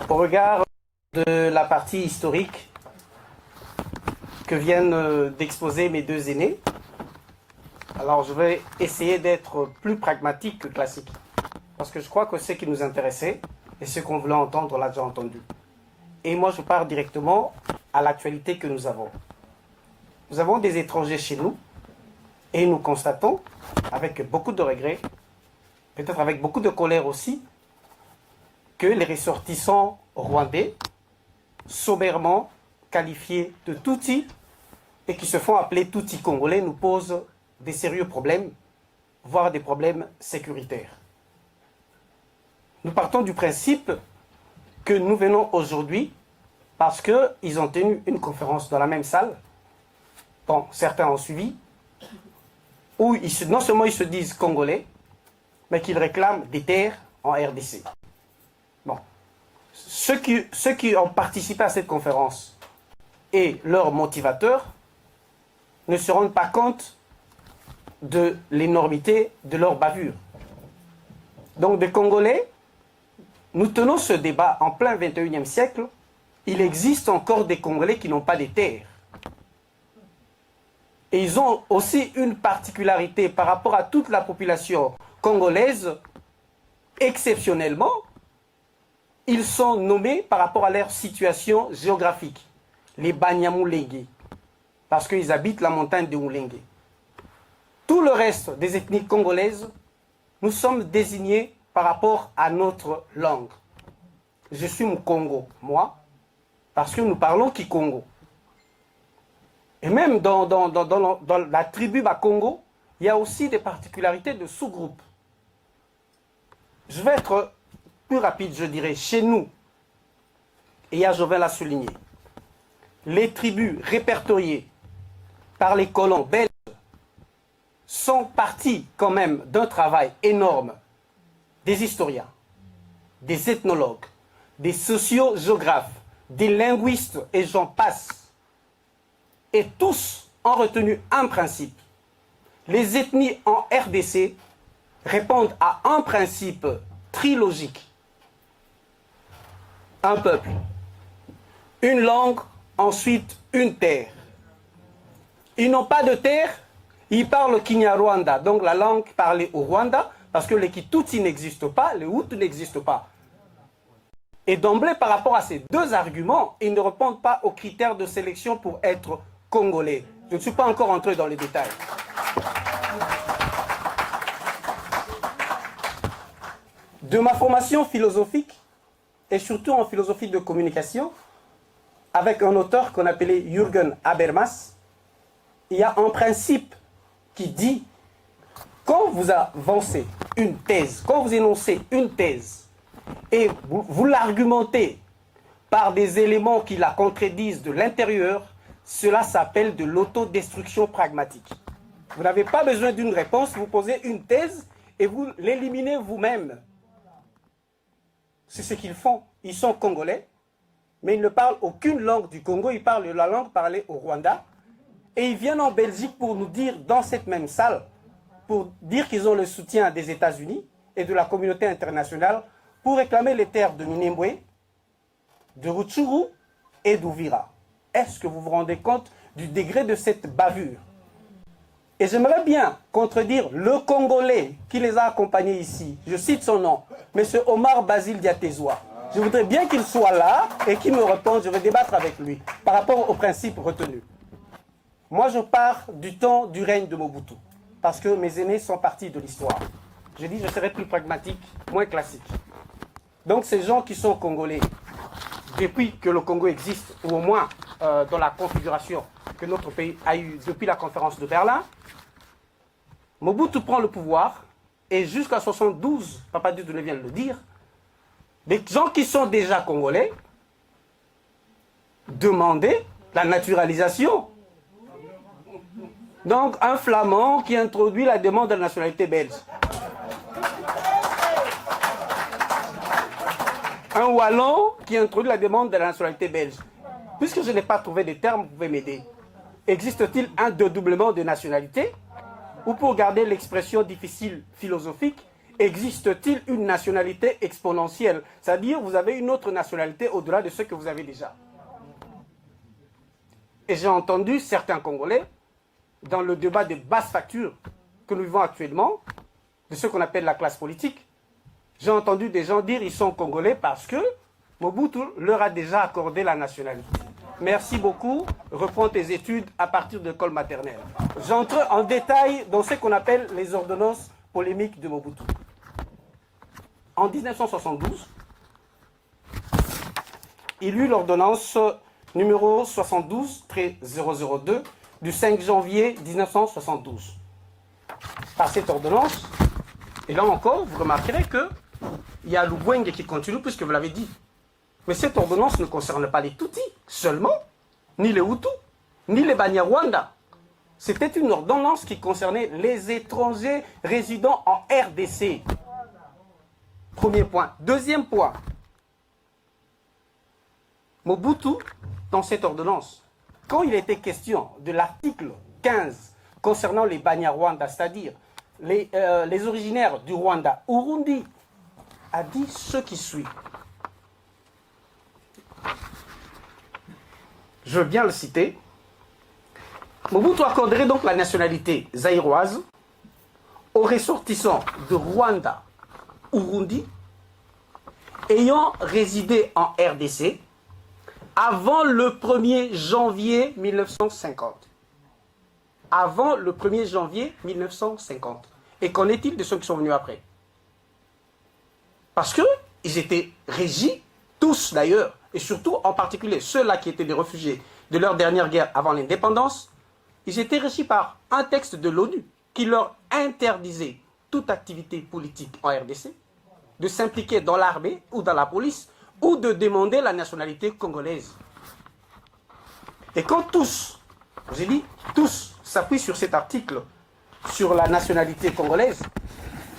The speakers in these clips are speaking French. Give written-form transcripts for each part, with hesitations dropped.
Au regard de la partie historique que viennent d'exposer mes deux aînés, alors je vais essayer d'être plus pragmatique que classique. Parce que je crois que ce qui nous intéressait et ce qu'on voulait entendre, on l'a déjà entendu. Et moi, je pars directement à l'actualité que nous avons. Nous avons des étrangers chez nous et nous constatons, avec beaucoup de regrets, peut-être avec beaucoup de colère aussi, que les ressortissants rwandais, sommairement qualifiés de Tutsi et qui se font appeler Tutsi congolais, nous posent des sérieux problèmes, voire des problèmes sécuritaires. Nous partons du principe que nous venons aujourd'hui parce qu'ils ont tenu une conférence dans la même salle, bon, certains ont suivi, où non seulement ils se disent congolais, mais qu'ils réclament des terres en RDC. Bon. Ceux qui ont participé à cette conférence et leurs motivateurs ne se rendent pas compte de l'énormité de leur bavure. Donc des Congolais, nous tenons ce débat en plein 21e siècle, il existe encore des Congolais qui n'ont pas de terres. Et ils ont aussi une particularité par rapport à toute la population congolaise, exceptionnellement, ils sont nommés par rapport à leur situation géographique, les Banyamulenge, parce qu'ils habitent la montagne de Mulenge. Tout le reste des ethnies congolaises, nous sommes désignés par rapport à notre langue. Je suis Mukongo, moi, parce que nous parlons Kikongo. Et même dans la tribu Bakongo, il y a aussi des particularités de sous-groupes. Je vais être plus rapide, je dirais, chez nous, et je vais la souligner, les tribus répertoriées par les colons belges sont partis quand même d'un travail énorme des historiens, des ethnologues, des sociogéographes, des linguistes, et j'en passe. Et tous ont retenu un principe. Les ethnies en RDC répondent à un principe trilogique. Un peuple, une langue, ensuite une terre. Ils n'ont pas de terre, ils parlent Kinyarwanda, donc la langue parlée au Rwanda, parce que les Kitutsi n'existent pas, les Hutus n'existent pas. Et d'emblée, par rapport à ces deux arguments, ils ne répondent pas aux critères de sélection pour être congolais. Je ne suis pas encore entré dans les détails. De ma formation philosophique, et surtout en philosophie de communication, avec un auteur qu'on appelait Jürgen Habermas, il y a un principe qui dit, quand vous avancez une thèse, quand vous énoncez une thèse, et vous l'argumentez par des éléments qui la contredisent de l'intérieur, cela s'appelle de l'autodestruction pragmatique. Vous n'avez pas besoin d'une réponse, vous posez une thèse et vous l'éliminez vous-même. C'est ce qu'ils font. Ils sont congolais, mais ils ne parlent aucune langue du Congo, ils parlent la langue parlée au Rwanda. Et ils viennent en Belgique pour nous dire, dans cette même salle, pour dire qu'ils ont le soutien des États-Unis et de la communauté internationale pour réclamer les terres de Minembwe, de Rutshuru et d'Uvira. Est-ce que vous vous rendez compte du degré de cette bavure? Et j'aimerais bien contredire le Congolais qui les a accompagnés ici. Je cite son nom, M. Omar Basile Diatezoa. Je voudrais bien qu'il soit là et qu'il me réponde, je vais débattre avec lui par rapport aux principes retenus. Moi, je pars du temps du règne de Mobutu, parce que mes aînés sont partis de l'histoire. Je dis, je serai plus pragmatique, moins classique. Donc, ces gens qui sont congolais, depuis que le Congo existe, ou au moins dans la configuration que notre pays a eue depuis la conférence de Berlin, Mobutu prend le pouvoir, et jusqu'à 72, Papa Dieudonné vient de le dire, des gens qui sont déjà congolais demandaient la naturalisation. Donc, un Flamand qui introduit la demande de la nationalité belge. Un Wallon qui introduit la demande de la nationalité belge. Puisque je n'ai pas trouvé de terme, vous pouvez m'aider. Existe-t-il un dédoublement de nationalité? Ou pour garder l'expression difficile philosophique, Existe-t-il une nationalité exponentielle? C'est-à-dire, vous avez une autre nationalité au-delà de ce que vous avez déjà. Et j'ai entendu certains Congolais, dans le débat de basse facture que nous vivons actuellement, de ce qu'on appelle la classe politique, j'ai entendu des gens dire qu'ils sont Congolais parce que Mobutu leur a déjà accordé la nationalité. Merci beaucoup. Reprends tes études à partir de l'école maternelle. J'entre en détail dans ce qu'on appelle les ordonnances polémiques de Mobutu. En 1972, il eut l'ordonnance numéro 72-002 du 5 janvier 1972. Par cette ordonnance, et là encore, vous remarquerez qu'il y a Lubwenge qui continue, puisque vous l'avez dit. Mais cette ordonnance ne concerne pas les Tutsis seulement, ni les Hutus, ni les Banyarwanda. C'était une ordonnance qui concernait les étrangers résidant en RDC. Premier point. Deuxième point. Mobutu, dans cette ordonnance, quand il était question de l'article 15 concernant les Banyarwanda, c'est-à-dire les originaires du Rwanda, Urundi, a dit ce qui suit. Je veux bien le citer. Mobutu accorderait donc la nationalité zaïroise aux ressortissants de Rwanda, Urundi, ayant résidé en RDC avant le 1er janvier 1950. Avant le 1er janvier 1950. Et qu'en est-il de ceux qui sont venus après? Parce qu'ils étaient régis, tous d'ailleurs, et surtout en particulier ceux-là qui étaient des réfugiés de leur dernière guerre avant l'indépendance, ils étaient régis par un texte de l'ONU qui leur interdisait toute activité politique en RDC, de s'impliquer dans l'armée ou dans la police, ou de demander la nationalité congolaise. Et quand tous, j'ai dit, tous s'appuient sur cet article, sur la nationalité congolaise,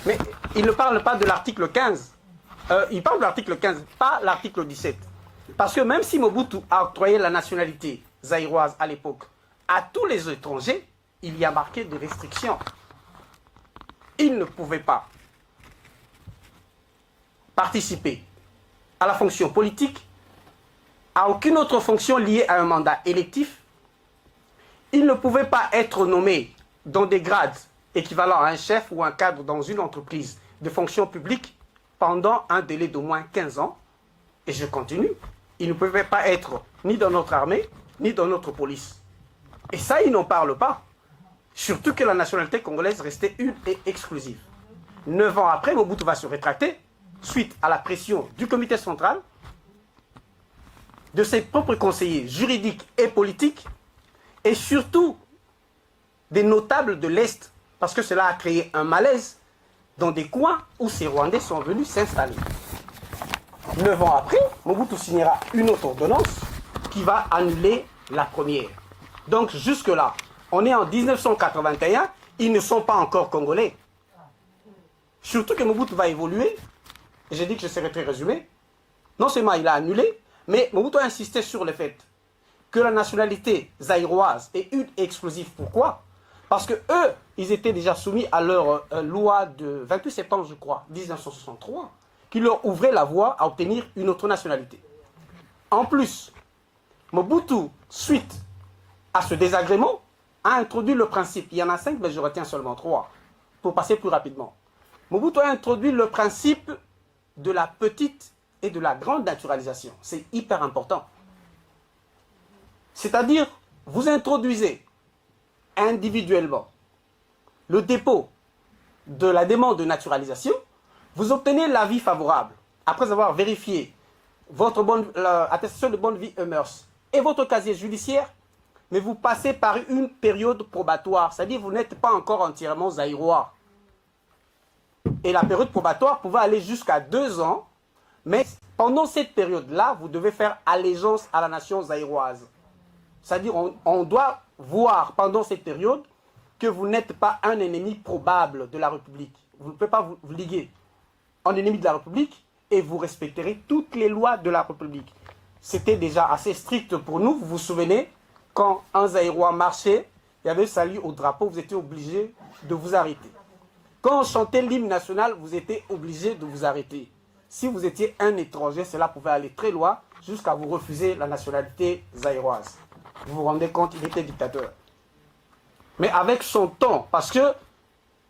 mais il ne parle pas de l'article 15, il parle de l'article 15, pas l'article 17. Parce que même si Mobutu a octroyé la nationalité zaïroise à l'époque à tous les étrangers, il y a marqué des restrictions. Ils ne pouvaient pas participer à la fonction politique, à aucune autre fonction liée à un mandat électif. Ils ne pouvaient pas être nommés dans des grades équivalents à un chef ou un cadre dans une entreprise de fonction publique pendant un délai d'au moins 15 ans. Et je continue. Ils ne pouvaient pas être ni dans notre armée, ni dans notre police. Et ça, ils n'en parlent pas. Surtout que la nationalité congolaise restait une et exclusive. 9 ans après, Mobutu va se rétracter, suite à la pression du comité central, de ses propres conseillers juridiques et politiques, et surtout des notables de l'Est, parce que cela a créé un malaise dans des coins où ces Rwandais sont venus s'installer. 9 ans après, Mobutu signera une autre ordonnance qui va annuler la première. Donc jusque-là, on est en 1981, ils ne sont pas encore congolais. Surtout que Mobutu va évoluer, et j'ai dit que je serais très résumé. Non seulement il a annulé, mais Mobutu a insisté sur le fait que la nationalité zaïroise est une et exclusive. Pourquoi? Parce que eux, ils étaient déjà soumis à leur loi de 28 septembre, je crois, 1963, qui leur ouvrait la voie à obtenir une autre nationalité. En plus, Mobutu, suite à ce désagrément, a introduit le principe, il y en a 5, mais je retiens seulement 3, pour passer plus rapidement. Mobutu a introduit le principe de la petite et de la grande naturalisation. C'est hyper important. C'est-à-dire, vous introduisez individuellement le dépôt de la demande de naturalisation, vous obtenez l'avis favorable, après avoir vérifié votre attestation de bonne vie et mœurs et votre casier judiciaire, mais vous passez par une période probatoire, c'est-à-dire vous n'êtes pas encore entièrement zaïrois. Et la période probatoire pouvait aller jusqu'à 2 ans, mais pendant cette période-là, vous devez faire allégeance à la nation zaïroise. C'est-à-dire on doit voir pendant cette période que vous n'êtes pas un ennemi probable de la République. Vous ne pouvez pas vous liguer en ennemi de la République et vous respecterez toutes les lois de la République. C'était déjà assez strict pour nous, vous vous souvenez, quand un Zaïrois marchait, il y avait salut au drapeau, vous étiez obligé de vous arrêter. Quand on chantait l'hymne national, vous étiez obligé de vous arrêter. Si vous étiez un étranger, cela pouvait aller très loin jusqu'à vous refuser la nationalité zaïroise. Vous vous rendez compte, il était dictateur. Mais avec son temps, parce que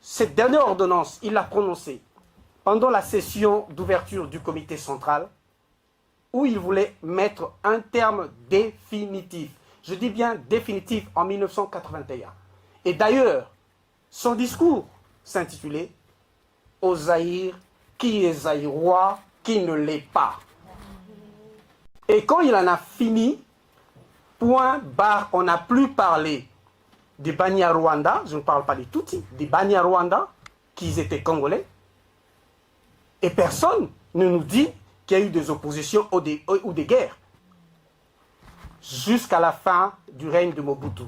cette dernière ordonnance, il l'a prononcée pendant la session d'ouverture du comité central, où il voulait mettre un terme définitif. Je dis bien définitif en 1981. Et d'ailleurs, son discours s'intitulait « Au Zaïre, qui est zaïrois, qui ne l'est pas ». Et quand il en a fini, point barre, on n'a plus parlé des Banyarwanda, je ne parle pas des Tutsis, des Banyarwanda, qui étaient congolais, et personne ne nous dit qu'il y a eu des oppositions ou des guerres. Jusqu'à la fin du règne de Mobutu.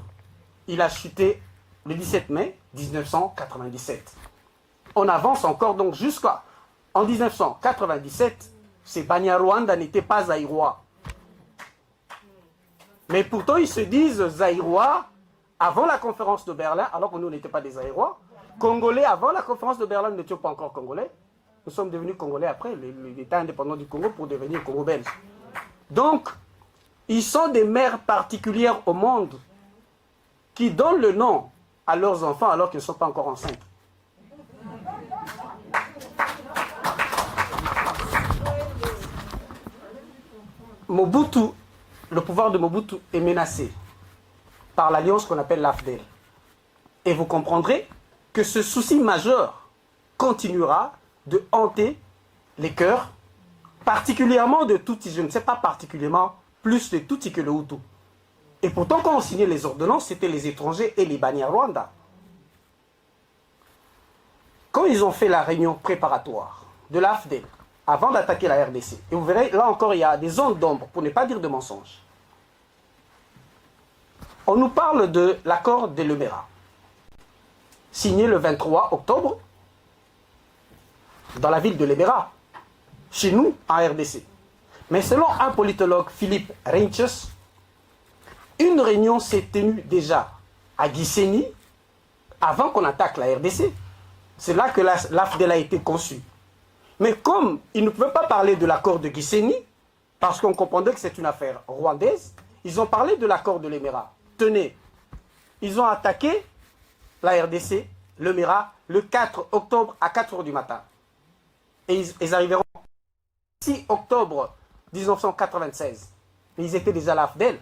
Il a chuté le 17 mai 1997. On avance encore donc jusqu'en 1997, ces Banyarwanda n'étaient pas zaïrois. Mais pourtant, ils se disent zaïrois avant la conférence de Berlin, alors que nous n'étions pas des zaïrois. Congolais avant la conférence de Berlin, nous n'étions pas encore congolais. Nous sommes devenus congolais après, l'État indépendant du Congo pour devenir Congo-Belge. Donc, ils sont des mères particulières au monde qui donnent le nom à leurs enfants alors qu'ils ne sont pas encore enceintes. Mobutu, le pouvoir de Mobutu est menacé par l'alliance qu'on appelle l'AFDEL. Et vous comprendrez que ce souci majeur continuera de hanter les cœurs, particulièrement de Tutsi, je ne sais pas particulièrement, plus de Tutsi que le Hutu. Et pourtant, quand on signait les ordonnances, c'était les étrangers et les Banyarwanda. Quand ils ont fait la réunion préparatoire de l'AFDEL, avant d'attaquer la RDC, et vous verrez, là encore, il y a des zones d'ombre, pour ne pas dire de mensonges. On nous parle de l'accord de Lemera, signé le 23 octobre, dans la ville de Lemera, chez nous, en RDC. Mais selon un politologue, Philippe Reinches, une réunion s'est tenue déjà à Gisenyi, avant qu'on attaque la RDC. C'est là que l'AFDEL a été conçue. Mais comme ils ne pouvaient pas parler de l'accord de Gisenyi, parce qu'on comprenait que c'est une affaire rwandaise, ils ont parlé de l'accord de Lemera. Tenez, ils ont attaqué la RDC, Lemera, le 4 octobre à 4 h du matin. Et ils arriveront le 6 octobre 1996. Mais ils étaient déjà à l'AFDEL.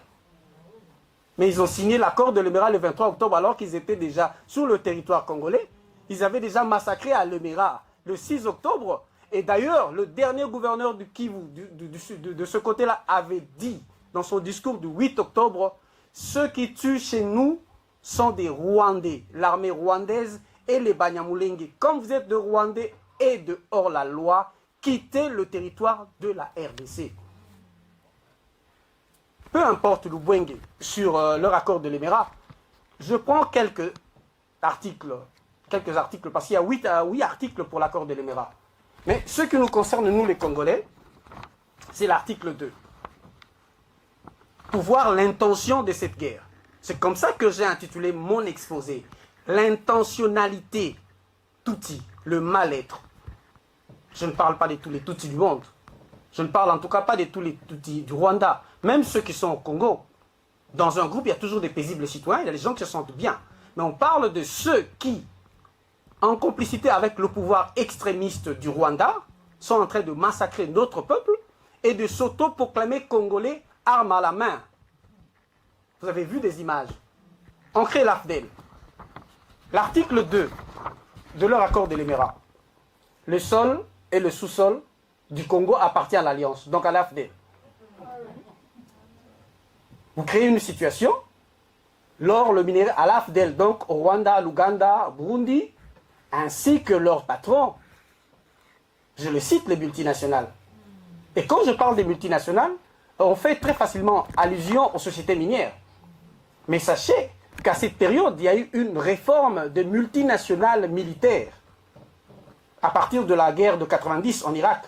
Mais ils ont signé l'accord de Lemera le 23 octobre alors qu'ils étaient déjà sur le territoire congolais. Ils avaient déjà massacré à Lemera le 6 octobre. Et d'ailleurs, le dernier gouverneur du Kivu, de ce côté-là, avait dit dans son discours du 8 octobre, ceux qui tuent chez nous sont des Rwandais, l'armée rwandaise et les Banyamulenge. Comme vous êtes de Rwandais et de hors la loi, quittez le territoire de la RDC. Peu importe Lubwenge sur leur accord de Lemera, je prends quelques articles parce qu'il y a 8 articles pour l'accord de Lemera. Mais ce qui nous concerne, nous les Congolais, c'est l'article 2. Pour voir l'intention de cette guerre. C'est comme ça que j'ai intitulé mon exposé. L'intentionnalité, Tutsi, le mal-être. Je ne parle pas de tous les Tutsis du monde. Je ne parle en tout cas pas de tous les Tutsis du Rwanda. Même ceux qui sont au Congo. Dans un groupe, il y a toujours des paisibles citoyens, il y a des gens qui se sentent bien. Mais on parle de ceux qui, en complicité avec le pouvoir extrémiste du Rwanda, sont en train de massacrer notre peuple et de s'auto-proclamer congolais armes à la main. Vous avez vu des images. On crée l'AFDEL. L'article 2 de leur accord de Lemera. Le sol et le sous-sol du Congo appartient à l'Alliance, donc à l'AFDEL. Vous créez une situation, l'or, le minerai à l'AFDEL, donc au Rwanda, l'Ouganda, Burundi, ainsi que leurs patrons. Je le cite, les multinationales. Et quand je parle des multinationales, on fait très facilement allusion aux sociétés minières. Mais sachez qu'à cette période, il y a eu une réforme de multinationales militaires. À partir de la guerre de 90 en Irak.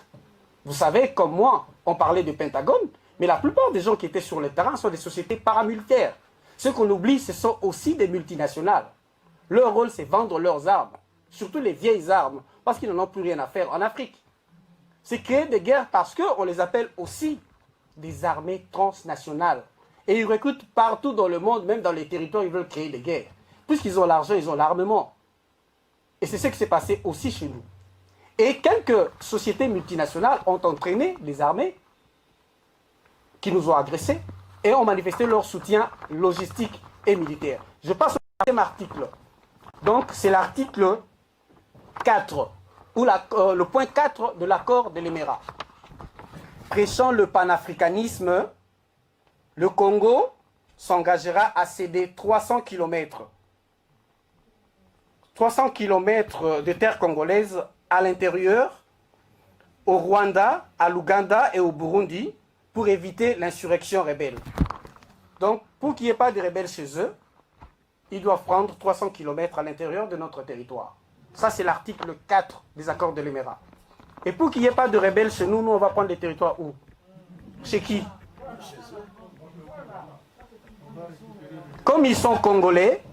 Vous savez, comme moi, on parlait de Pentagone, mais la plupart des gens qui étaient sur le terrain sont des sociétés paramilitaires. Ce qu'on oublie, ce sont aussi des multinationales. Leur rôle, c'est vendre leurs armes. surtout les vieilles armes, parce qu'ils n'en ont plus rien à faire en Afrique. C'est créer des guerres parce qu'on les appelle aussi des armées transnationales. Et ils recrutent partout dans le monde, même dans les territoires, ils veulent créer des guerres. Puisqu'ils ont l'argent, ils ont l'armement. Et c'est ce qui s'est passé aussi chez nous. Et quelques sociétés multinationales ont entraîné les armées qui nous ont agressés et ont manifesté leur soutien logistique et militaire. Je passe au 4e article. Donc, c'est l'article 4, ou le point 4 de l'accord de l'Émirat. Prêchant le panafricanisme, le Congo s'engagera à céder 300 km. 300 km de terre congolaise à l'intérieur, au Rwanda, à l'Ouganda et au Burundi, pour éviter l'insurrection rebelle. Donc, pour qu'il n'y ait pas de rebelles chez eux, ils doivent prendre 300 km à l'intérieur de notre territoire. Ça, c'est l'article 4 des accords de l'Émirat. Et pour qu'il n'y ait pas de rebelles chez nous, nous, on va prendre les territoires où? Chez qui? Comme ils sont congolais,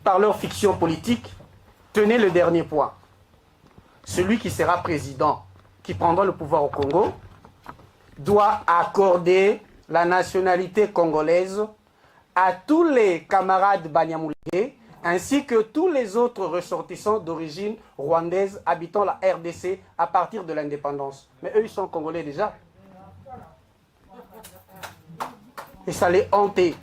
par leur fiction politique, tenez le dernier point. Celui qui sera président, qui prendra le pouvoir au Congo, doit accorder la nationalité congolaise à tous les camarades Banyamulenge, ainsi que tous les autres ressortissants d'origine rwandaise habitant la RDC à partir de l'indépendance. Mais eux, ils sont congolais déjà. Et ça les hantait.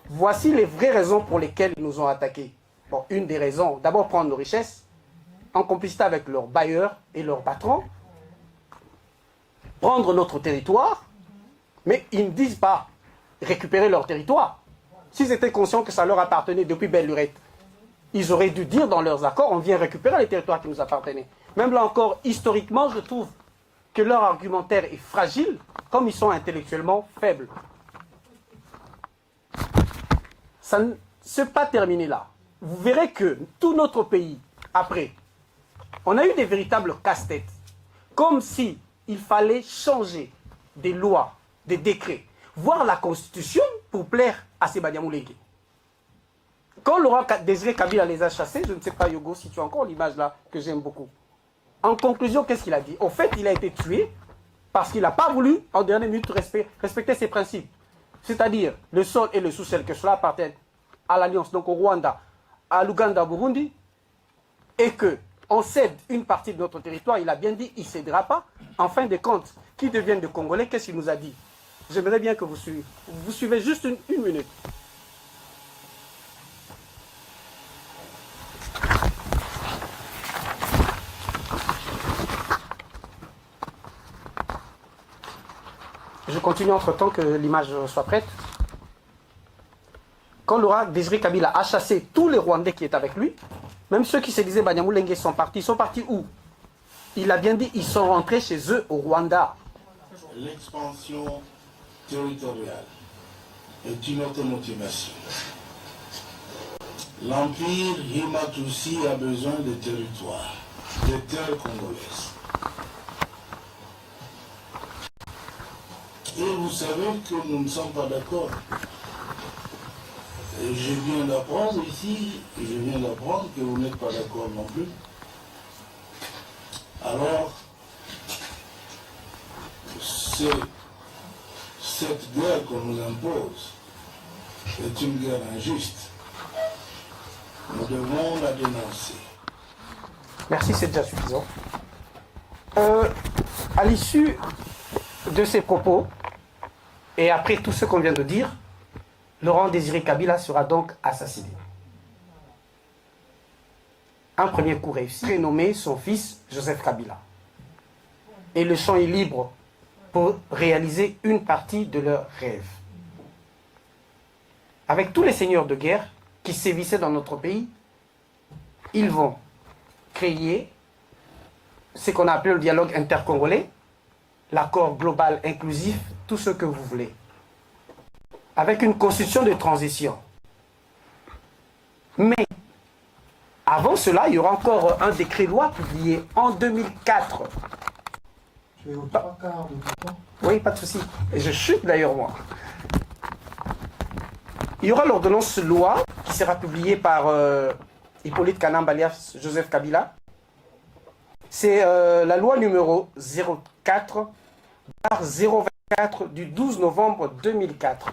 Voici les vraies raisons pour lesquelles ils nous ont attaqués. Bon, une des raisons, d'abord prendre nos richesses, en complicité avec leurs bailleurs et leurs patrons, prendre notre territoire, mais ils ne disent pas récupérer leur territoire. S'ils étaient conscients que ça leur appartenait depuis belle lurette, ils auraient dû dire dans leurs accords, on vient récupérer les territoires qui nous appartenaient. Même là encore, historiquement, je trouve que leur argumentaire est fragile, comme ils sont intellectuellement faibles. Ça ne s'est pas terminé là. Vous verrez que tout notre pays, après, on a eu des véritables casse-têtes. Comme si il fallait changer des lois, des décrets, voire la Constitution pour plaire à ces Banyamulenge. Quand Laurent Désiré Kabila les a chassés, je ne sais pas, Yogo, si tu as encore l'image là, que j'aime beaucoup. En conclusion, qu'est-ce qu'il a dit? Au fait, il a été tué parce qu'il n'a pas voulu, en dernière minute, respecter ses principes. C'est-à-dire, le sol et le sous-sol, que cela appartienne à l'Alliance, donc au Rwanda, à l'Ouganda, au Burundi, et qu'on cède une partie de notre territoire, il a bien dit, il ne cédera pas. En fin de compte, qui deviennent de Congolais, qu'est-ce qu'il nous a dit? J'aimerais bien que vous suivez juste une minute. Je continue entre-temps que l'image soit prête. Quand Laurent Désiré Kabila a chassé tous les Rwandais qui étaient avec lui, même ceux qui se disaient Banyamulenge sont partis. Ils sont partis où? Il a bien dit, ils sont rentrés chez eux au Rwanda. L'expansion territoriale est une autre motivation. L'Empire Himatousi a besoin de territoires, de terres congolaises. Et vous savez que nous ne sommes pas d'accord. Je viens d'apprendre ici, que vous n'êtes pas d'accord non plus. Alors, cette guerre qu'on nous impose est une guerre injuste. Nous devons la dénoncer. Merci, c'est déjà suffisant. À l'issue de ces propos, et après tout ce qu'on vient de dire, Laurent Désiré Kabila sera donc assassiné. Un premier coup réussi, prénommé son fils Joseph Kabila. Et le champ est libre pour réaliser une partie de leurs rêves. Avec tous les seigneurs de guerre qui sévissaient dans notre pays, ils vont créer ce qu'on a appelé le dialogue intercongolais, l'accord global inclusif, tout ce que vous voulez. Avec une constitution de transition. Mais, avant cela, il y aura encore un décret-loi publié en 2004. Tu es aux trois quarts de ton temps. Oui, pas de souci. Et je chute d'ailleurs, moi. Il y aura l'ordonnance loi qui sera publiée par Hippolyte Kanamba alias Joseph Kabila C'est la loi numéro 04/024 du 12 novembre 2004.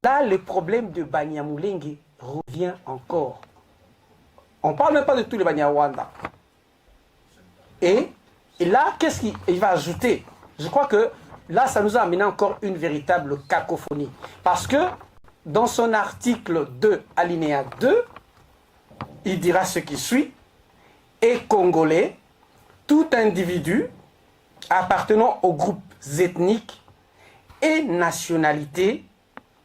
Là, le problème de Banyamulenge revient encore. On ne parle même pas de tous les Banyarwanda. Et là, qu'est-ce qu'il va ajouter? Je crois que là, ça nous a amené encore une véritable cacophonie. Parce que dans son article 2, alinéa 2, il dira ce qui suit. Et Congolais, tout individu appartenant aux groupes ethniques et nationalités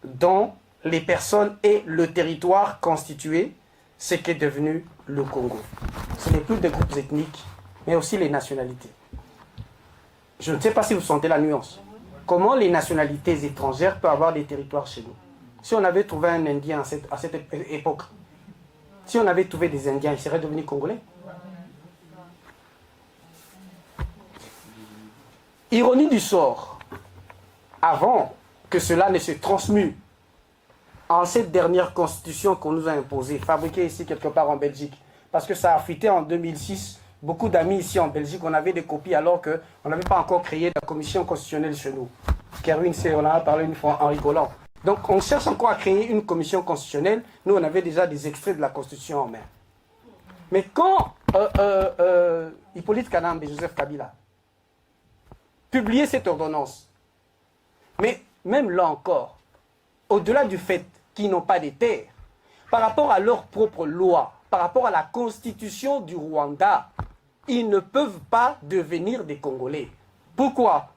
dont les personnes et le territoire constitué ce qu'est devenu le Congo. Ce n'est plus des groupes ethniques, mais aussi les nationalités. Je ne sais pas si vous sentez la nuance. Comment les nationalités étrangères peuvent avoir des territoires chez nous? Si on avait trouvé un Indien à cette époque, si on avait trouvé des Indiens, ils seraient devenus Congolais. Ironie du sort, avant que cela ne se transmue en cette dernière constitution qu'on nous a imposée, fabriquée ici quelque part en Belgique, parce que ça a fuité en 2006, beaucoup d'amis ici en Belgique, on avait des copies alors qu'on n'avait pas encore créé la commission constitutionnelle chez nous. Kerwin, on en a parlé une fois en rigolant. Donc on cherche encore à créer une commission constitutionnelle, nous on avait déjà des extraits de la constitution en main. Mais quand Hippolyte Kanambe et Joseph Kabila publier cette ordonnance. Mais même là encore, au-delà du fait qu'ils n'ont pas de terres, par rapport à leur propre loi, par rapport à la constitution du Rwanda, ils ne peuvent pas devenir des Congolais. Pourquoi?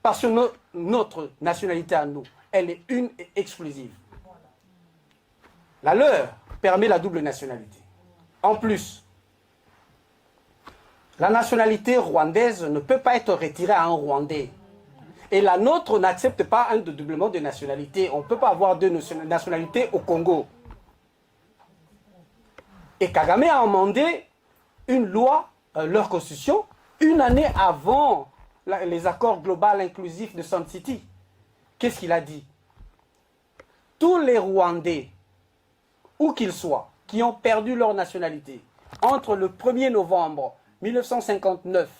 Parce que notre nationalité à nous, elle est une et exclusive. La leur permet la double nationalité. En plus, la nationalité rwandaise ne peut pas être retirée à un Rwandais. Et la nôtre n'accepte pas un dédoublement de nationalité. On ne peut pas avoir deux nationalités au Congo. Et Kagame a amendé une loi, leur constitution, une année avant les accords globaux inclusifs de Sun City. Qu'est-ce qu'il a dit? Tous les Rwandais, où qu'ils soient, qui ont perdu leur nationalité, entre le 1er novembre 1959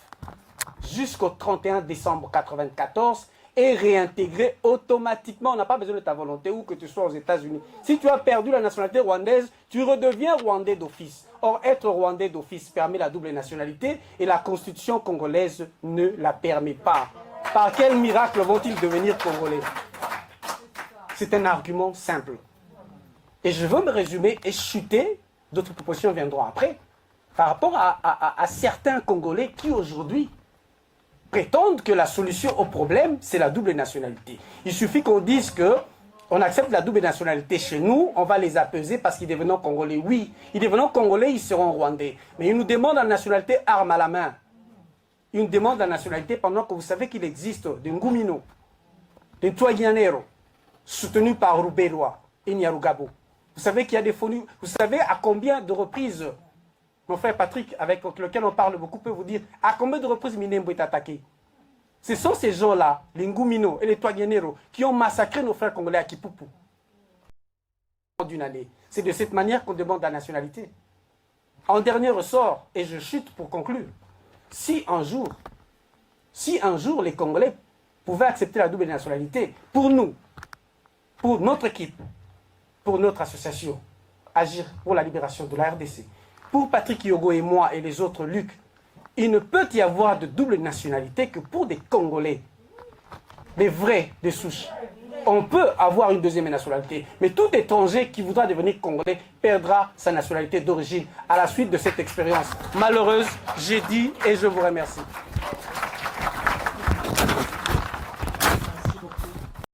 jusqu'au 31 décembre 1994 est réintégré automatiquement. On n'a pas besoin de ta volonté ou que tu sois aux États-Unis. Si tu as perdu la nationalité rwandaise, tu redeviens rwandais d'office. Or, être rwandais d'office permet la double nationalité et la constitution congolaise ne la permet pas. Par quel miracle vont-ils devenir congolais? C'est un argument simple. Et je veux me résumer et chuter, d'autres propositions viendront après, par rapport à certains Congolais qui aujourd'hui prétendent que la solution au problème, c'est la double nationalité. Il suffit qu'on dise qu'on accepte la double nationalité chez nous, on va les apaiser parce qu'ils deviennent Congolais. Oui, ils deviennent Congolais, ils seront Rwandais. Mais ils nous demandent la nationalité arme à la main. Ils nous demandent la nationalité pendant que vous savez qu'il existe des Ngumino, des Twagyanero, soutenus par Ruberois et Nyarugabo. Vous savez qu'il y a des phonies. Vous savez à combien de reprises... Mon frère Patrick, avec lequel on parle beaucoup, peut vous dire à combien de reprises Minembo est attaqué. Ce sont ces gens-là, les Ngumino et les Twagyanero, qui ont massacré nos frères congolais à Kipupu. D'une année. C'est de cette manière qu'on demande la nationalité. En dernier ressort, et je chute pour conclure, si un jour les Congolais pouvaient accepter la double nationalité, pour nous, pour notre équipe, pour notre association, Agir pour la libération de la RDC, pour Patrick Yogo et moi et les autres Luc, il ne peut y avoir de double nationalité que pour des Congolais, des vrais, des souches. On peut avoir une deuxième nationalité, mais tout étranger qui voudra devenir Congolais perdra sa nationalité d'origine à la suite de cette expérience malheureuse. J'ai dit et je vous remercie.